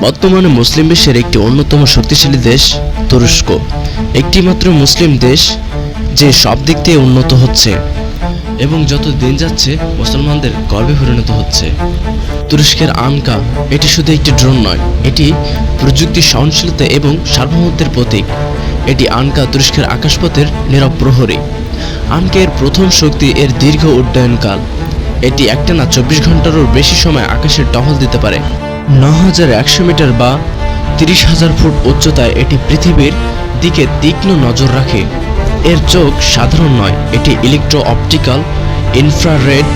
বর্তমানে মুসলিম বিশ্বের একটি অন্যতম শক্তিশালী দেশ তুরস্ক, একটি মাত্র মুসলিম দেশ যে সব দিক দিয়ে উন্নত হচ্ছে এবং যত দিন যাচ্ছে মুসলমানদের গর্বে পরিণত হচ্ছে। তুরস্কের আনকা এটি শুধু একটি ড্রোন নয়, এটি প্রযুক্তি সহনশীলতা এবং সার্বভৌমত্বের প্রতীক। এটি আনকা তুরস্কের আকাশপথের নীরব প্রহরী। আনকা এর প্রথম শক্তি এর দীর্ঘ উড্ডয়নকাল। এটি একটানা 24 ঘন্টারও বেশি সময় আকাশের টহল দিতে পারে। 9100 মিটার বা 30,000 ফুট উচ্চতায় এটি পৃথিবীর দিকে তীক্ষ্ণ নজর রাখে। এর চোখ সাধারণ নয়, এটি ইলেকট্রো অপটিক্যাল, ইনফ্রারেড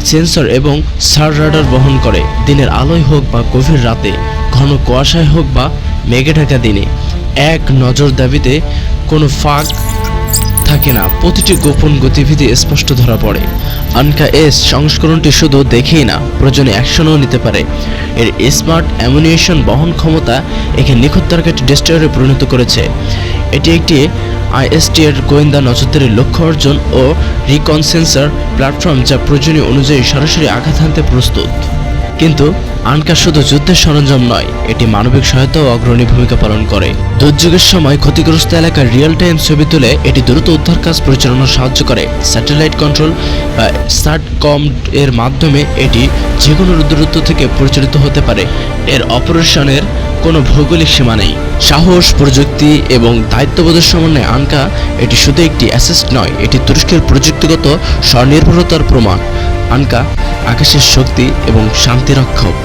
সেন্সর এবং সার রাডার বহন করে। দিনের আলোয় হোক বা গভীর রাতে, ঘন কুয়াশায় হোক বা মেঘে ঢাকা দিনে, এক নজর দাবিতে কোনো ফাঁক থাকে না। প্রতিটি গোপন গতিবিধি স্পষ্ট ধরা পড়ে। আনকা এস সংস্করণটি শুধু দেখেই না, প্রয়োজনে অ্যাকশনও নিতে পারে। এর স্মার্ট অ্যামুনিশন বহন ক্ষমতা একে নিখুঁত টার্গেট ডেস্ট্রয়ারে পরিণত করেছে। এটি একটি আইএসটি এর গোয়েন্দা নজরদারির লক্ষ্য অর্জন ও রিকন সেন্সর প্ল্যাটফর্ম, যা প্রয়োজনীয় অনুযায়ী সরাসরি আঘাত হানতে প্রস্তুত। কিন্তু আনকা শুধু যুদ্ধের সরঞ্জাম নয়, এটি মানবিক সহায়তাও অগ্রণী ভূমিকা পালন করে। দুর্যোগের সময় ক্ষতিগ্রস্ত এলাকার রিয়েল টাইম ছবি তুলে এটি দ্রুত উদ্ধার কাজ পরিচালনায় সাহায্য করে। স্যাটেলাইট কন্ট্রোল বা স্যাটকম এর মাধ্যমে এটি যে কোনো দূরত্ব থেকে পরিচালিত হতে পারে। এর অপারেশনের কোনো ভৌগোলিক সীমা নেই। সাহস, প্রযুক্তি এবং দায়িত্ববোধের সমন্বয়ে আনকা এটি শুধু একটি অ্যাসেট নয়, এটি তুরস্কের প্রযুক্তিগত স্বনির্ভরতার প্রমাণ। আনকা আকাশের শক্তি এবং শান্তিরক্ষক।